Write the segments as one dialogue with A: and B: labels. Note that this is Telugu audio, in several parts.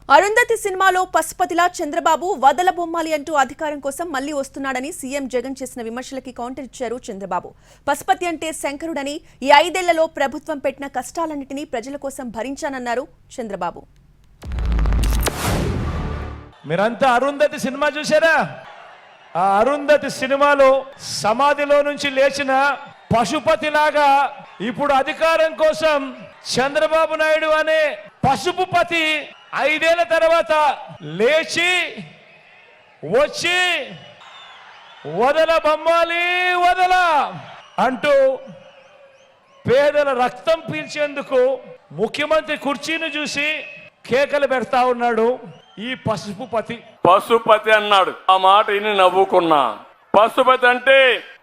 A: అరుంధతి సినిమాలో పశుపతిలా చంద్రబాబు వదల బొమ్మాలి అంటూ అధికారం కోసం మళ్లీ వస్తున్నాడని సీఎం జగన్ చేసిన విమర్శలకి కౌంటర్ ఇచ్చారు చంద్రబాబు. పశుపతి అంటే శంకరుడని, ఈ 5 ఏళ్లలో ప్రభుత్వం పెట్టిన కష్టాలన్నిటినీ ప్రజల కోసం భరించానన్నారు చంద్రబాబు.
B: మీరంతా అరుంధతి సినిమా చూసారా? ఆ అరుంధతి సినిమాలో సమాధిలో నుంచి లేచిన పశుపతిలాగా ఇప్పుడు అధికారం కోసం చంద్రబాబు నాయుడు అనే పశుపతి 5 ఏళ్ల తర్వాత లేచి వచ్చి వదల బొమ్మాలి వదల అంటూ పేదల రక్తం పీల్చేందుకు ముఖ్యమంత్రి కుర్చీని చూసి కేకలు పెడతా ఉన్నాడు ఈ పశుపతి
C: అన్నాడు. ఆ మాట విని నవ్వుకున్నా. పశుపతి అంటే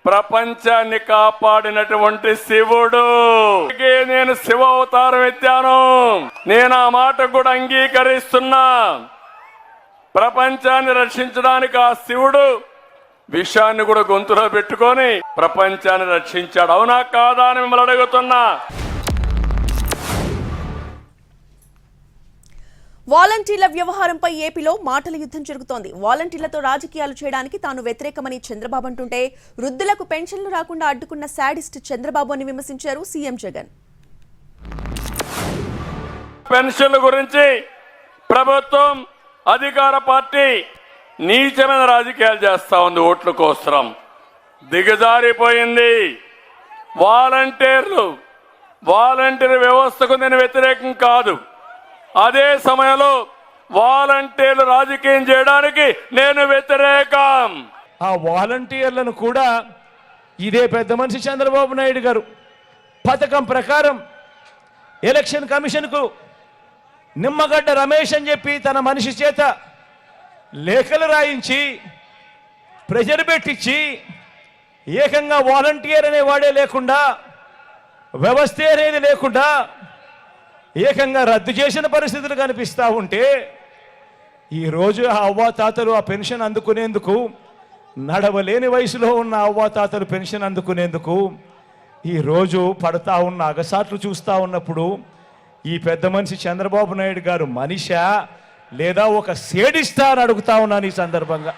C: ప్రపంచాన్ని కాపాడినటువంటి శివుడు. నేను శివ అవతారం ఎత్తాను. నేను ఆ మాట కూడా అంగీకరిస్తున్నా. ప్రపంచాన్ని రక్షించడానికి ఆ శివుడు విషాన్ని కూడా గొంతులో పెట్టుకొని ప్రపంచాన్ని రక్షించాడు. అవునా కాదా అని మిమ్మల్ని అడుగుతున్నా.
A: వాలంటీర్ల వ్యవహారంపై ఏపీలో మాటల యుద్ధం జరుగుతోంది. వాలంటీర్లతో రాజకీయాలు చేయడానికి తాను వ్యతిరేకమని చంద్రబాబు అంటుంటే, వృద్ధులకు పెన్షన్లు రాకుండా అడ్డుకున్న శాడిస్ట్ చంద్రబాబు అని విమర్శించారు సీఎం జగన్.
C: పెన్షన్ల గురించి ప్రభుత్వం, అధికార పార్టీ నీచమైన రాజకీయాలు చేస్తా ఉంది. ఓట్ల కోసం దిగజారిపోయింది. వాలంటీర్ వ్యవస్థకు నేను వ్యతిరేకం కాదు. అదే సమయంలో వాలంటీర్లు రాజకీయం చేయడానికి నేను వ్యతిరేకం.
B: ఆ వాలంటీర్లను కూడా ఇదే పెద్ద మనిషి చంద్రబాబు నాయుడు గారు పథకం ప్రకారం ఎలక్షన్ కమిషన్కు నిమ్మగడ్డ రమేష్ అని చెప్పి తన మనిషి చేత లేఖలు రాయించి ప్రెజర్ పెట్టించి ఏకంగా వాలంటీర్ అనేవాడే లేకుండా, వ్యవస్థ అనేది లేకుండా ఏకంగా రద్దు చేసిన పరిస్థితులు కనిపిస్తూ ఉంటే, ఈరోజు ఆ అవ్వాతాతలు ఆ పెన్షన్ అందుకునేందుకు, నడవలేని వయసులో ఉన్న అవ్వాతాతలు పెన్షన్ అందుకునేందుకు ఈరోజు పడతా ఉన్న అగసాట్లు చూస్తూ ఉన్నప్పుడు, ఈ పెద్ద మనిషి చంద్రబాబు నాయుడు గారు మనిషా లేదా ఒక సేడిస్తా అని అడుగుతా ఉన్నాను ఈ సందర్భంగా.